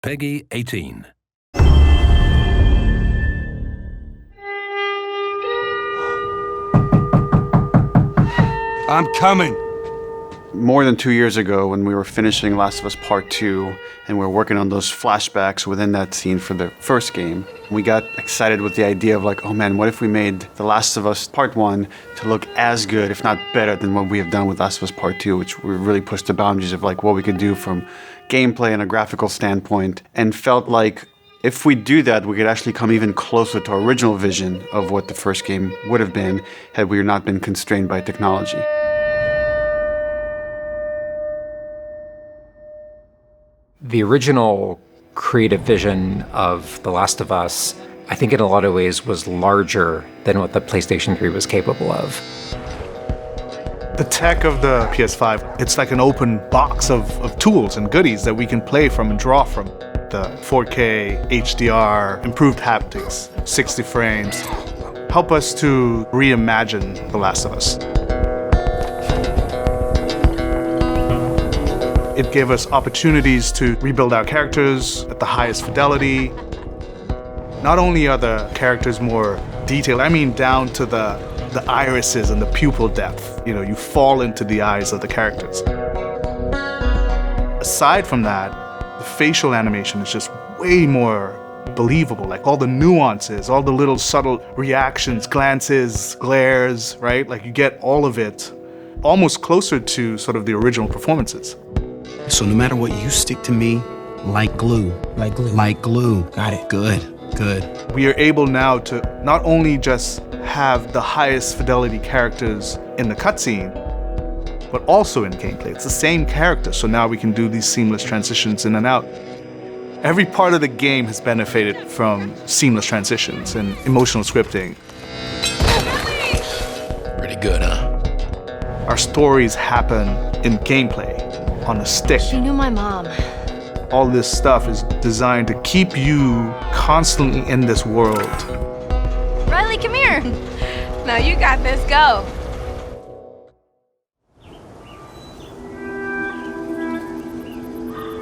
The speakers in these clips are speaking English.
Peggy 18. I'm coming. More than 2 years ago, when we were finishing Last of Us Part 2, and we were working on those flashbacks within that scene for the first game, we got excited with the idea of like, oh man, what if we made The Last of Us Part 1 to look as good, if not better, than what we have done with Last of Us Part 2, which we really pushed the boundaries of like what we could do from gameplay and a graphical standpoint, and felt like if we do that, we could actually come even closer to our original vision of what the first game would have been had we not been constrained by technology. The original creative vision of The Last of Us, I think in a lot of ways was larger than what the PlayStation 3 was capable of. The tech of the PS5, it's like an open box of tools and goodies that we can play from and draw from. The 4K, HDR, improved haptics, 60 frames, help us to reimagine The Last of Us. It gave us opportunities to rebuild our characters at the highest fidelity. Not only are the characters more detailed, I mean down to the irises and the pupil depth. You know, you fall into the eyes of the characters. Aside from that, the facial animation is just way more believable. Like all the nuances, all the little subtle reactions, glances, glares, right? Like you get all of it almost closer to sort of the original performances. So no matter what, you stick to me like glue. Like glue. Like glue. Got it. Good. We are able now to not only just have the highest fidelity characters in the cutscene, but also in gameplay. It's the same character, so now we can do these seamless transitions in and out. Every part of the game has benefited from seamless transitions and emotional scripting. Pretty good, huh? Our stories happen in gameplay, on a stick. She knew my mom. All this stuff is designed to keep you constantly in this world. Riley, come here. Now you got this, go.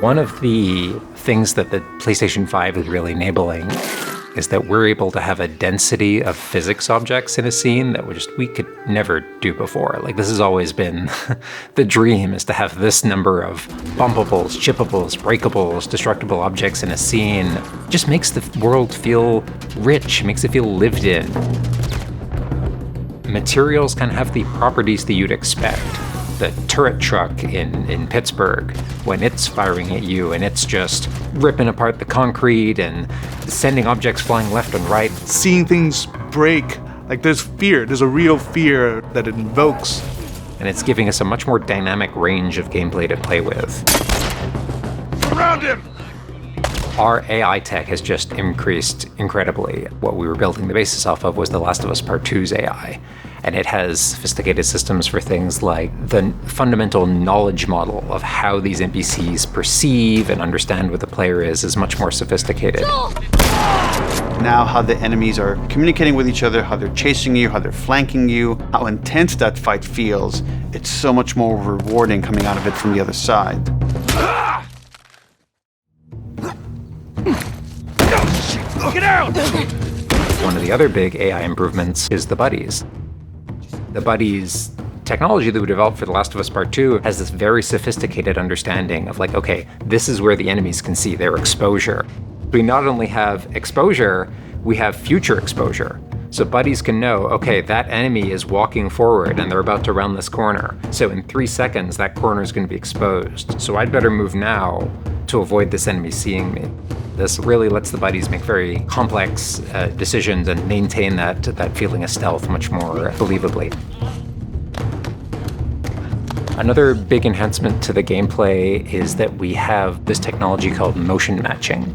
One of the things that the PlayStation 5 is really enabling is that we're able to have a density of physics objects in a scene that we could never do before. Like, this has always been the dream, is to have this number of bumpables, chippables, breakables, destructible objects in a scene. It just makes the world feel rich, makes it feel lived in. Materials kind of have the properties that you'd expect. The turret truck in Pittsburgh, when it's firing at you and it's just ripping apart the concrete and sending objects flying left and right. Seeing things break, like there's fear, there's a real fear that it invokes. And it's giving us a much more dynamic range of gameplay to play with. Surround him! Our AI tech has just increased incredibly. What we were building the basis off of was The Last of Us Part 2's AI. And it has sophisticated systems for things like the fundamental knowledge model of how these NPCs perceive and understand what the player is much more sophisticated. Now how the enemies are communicating with each other, how they're chasing you, how they're flanking you, how intense that fight feels, it's so much more rewarding coming out of it from the other side. Get out! One of the other big AI improvements is the buddies. The buddies technology that we developed for The Last of Us Part 2 has this very sophisticated understanding of like, okay, this is where the enemies can see their exposure. We not only have exposure, we have future exposure. So buddies can know, okay, that enemy is walking forward and they're about to round this corner. So in 3 seconds, that corner is going to be exposed. So I'd better move now to avoid this enemy seeing me. This really lets the buddies make very complex decisions and maintain that feeling of stealth much more believably. Another big enhancement to the gameplay is that we have this technology called motion matching.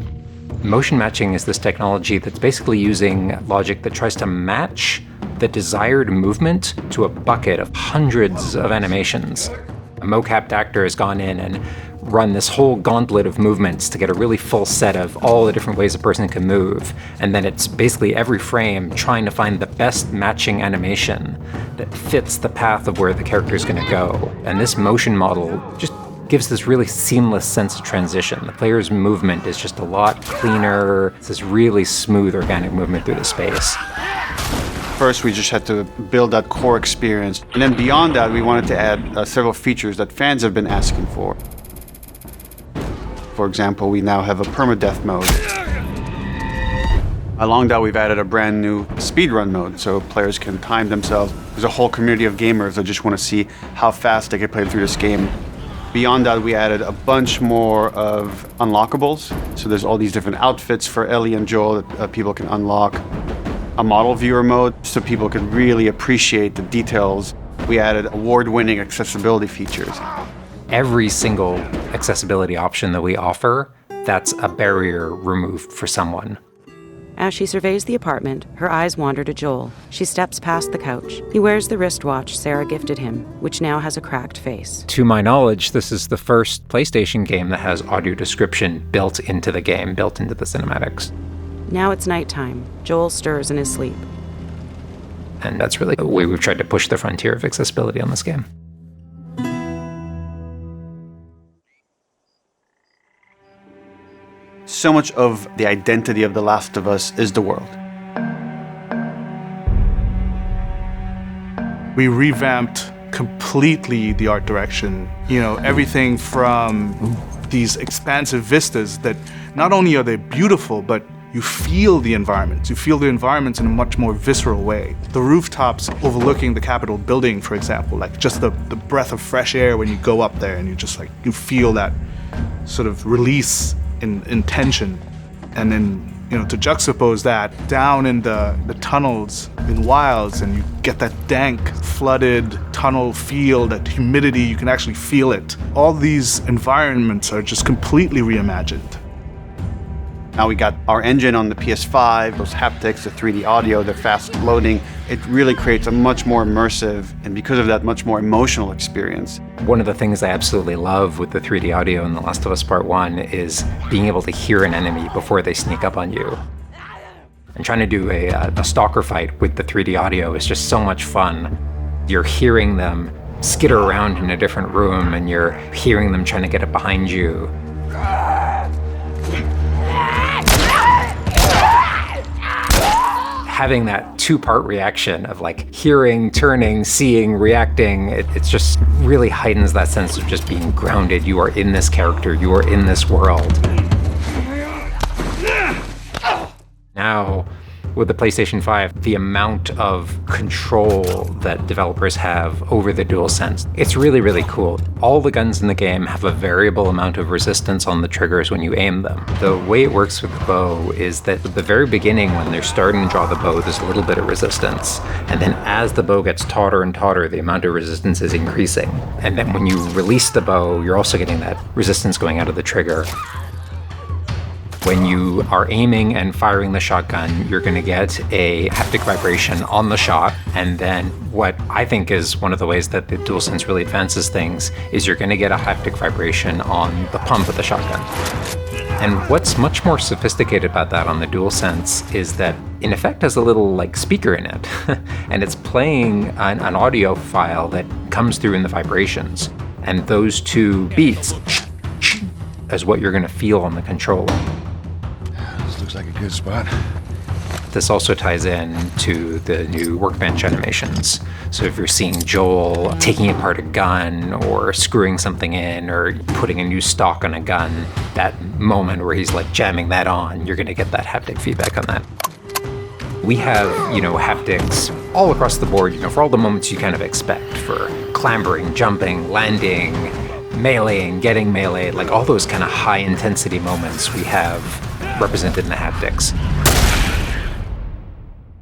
Motion matching is this technology that's basically using logic that tries to match the desired movement to a bucket of hundreds of animations. A mocapped actor has gone in and run this whole gauntlet of movements to get a really full set of all the different ways a person can move. And then it's basically every frame trying to find the best matching animation that fits the path of where the character is going to go. And this motion model just gives this really seamless sense of transition. The player's movement is just a lot cleaner. It's this really smooth, organic movement through the space. First, we just had to build that core experience. And then beyond that, we wanted to add several features that fans have been asking for. For example, we now have a permadeath mode. Along that, we've added a brand new speedrun mode, so players can time themselves. There's a whole community of gamers that just want to see how fast they can play through this game. Beyond that, we added a bunch more of unlockables. So there's all these different outfits for Ellie and Joel that people can unlock. A model viewer mode, so people can really appreciate the details. We added award-winning accessibility features. Every single accessibility option that we offer, that's a barrier removed for someone. As she surveys the apartment, her eyes wander to Joel. She steps past the couch. He wears the wristwatch Sarah gifted him, which now has a cracked face. To my knowledge, this is the first PlayStation game that has audio description built into the game, built into the cinematics. Now it's nighttime. Joel stirs in his sleep. And that's really the way we've tried to push the frontier of accessibility on this game. So much of the identity of The Last of Us is the world. We revamped completely the art direction. You know, everything from these expansive vistas that not only are they beautiful, but you feel the environments. You feel the environments in a much more visceral way. The rooftops overlooking the Capitol building, for example, like just the breath of fresh air when you go up there and you feel that sort of release in tension. And then, to juxtapose that down in the tunnels in Wilds, and you get that dank, flooded tunnel feel, that humidity, you can actually feel it. All these environments are just completely reimagined. Now we got our engine on the PS5, those haptics, the 3D audio, the fast loading. It really creates a much more immersive, and because of that, much more emotional experience. One of the things I absolutely love with the 3D audio in The Last of Us Part 1 is being able to hear an enemy before they sneak up on you. And trying to do a stalker fight with the 3D audio is just so much fun. You're hearing them skitter around in a different room, and you're hearing them trying to get up behind you. Having that two-part reaction of like hearing, turning, seeing, reacting, it just really heightens that sense of just being grounded. You are in this character, you are in this world. Now, with the PlayStation 5, the amount of control that developers have over the DualSense, it's really, really cool. All the guns in the game have a variable amount of resistance on the triggers when you aim them. The way it works with the bow is that at the very beginning, when they're starting to draw the bow, there's a little bit of resistance. And then as the bow gets tauter and tauter, the amount of resistance is increasing. And then when you release the bow, you're also getting that resistance going out of the trigger. When you are aiming and firing the shotgun, you're going to get a haptic vibration on the shot. And then what I think is one of the ways that the DualSense really advances things is you're going to get a haptic vibration on the pump of the shotgun. And what's much more sophisticated about that on the DualSense is that in effect has a little like speaker in it. And it's playing an audio file that comes through in the vibrations. And those two beats is what you're going to feel on the controller. Looks like a good spot. This also ties in to the new Workbench Animations. So if you're seeing Joel taking apart a gun or screwing something in or putting a new stock on a gun, that moment where he's like jamming that on, you're going to get that haptic feedback on that. We have, haptics all across the board, for all the moments you kind of expect, for clambering, jumping, landing, meleeing, getting meleeed, like all those kind of high intensity moments we have represented in the haptics.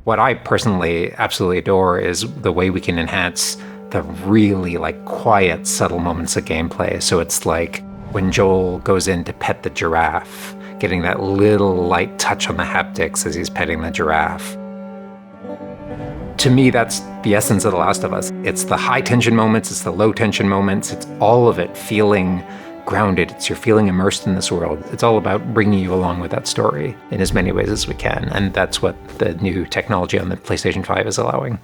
What I personally absolutely adore is the way we can enhance the really quiet, subtle moments of gameplay. So it's like when Joel goes in to pet the giraffe, getting that little light touch on the haptics as he's petting the giraffe. To me, that's the essence of The Last of Us. It's the high tension moments, it's the low tension moments, it's all of it feeling grounded. You're feeling immersed in this world. It's all about bringing you along with that story in as many ways as we can. And that's what the new technology on the PlayStation 5 is allowing.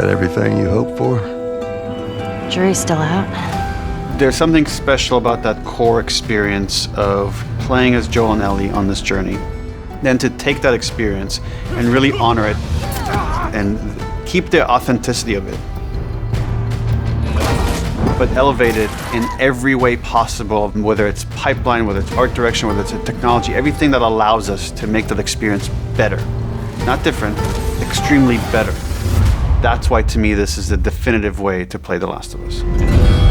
that everything you hoped for? Jury's still out. There's something special about that core experience of playing as Joel and Ellie on this journey. Then to take that experience and really honor it and keep the authenticity of it, but elevate it in every way possible, whether it's pipeline, whether it's art direction, whether it's technology, everything that allows us to make that experience better. Not different, extremely better. That's why, to me, this is the definitive way to play The Last of Us.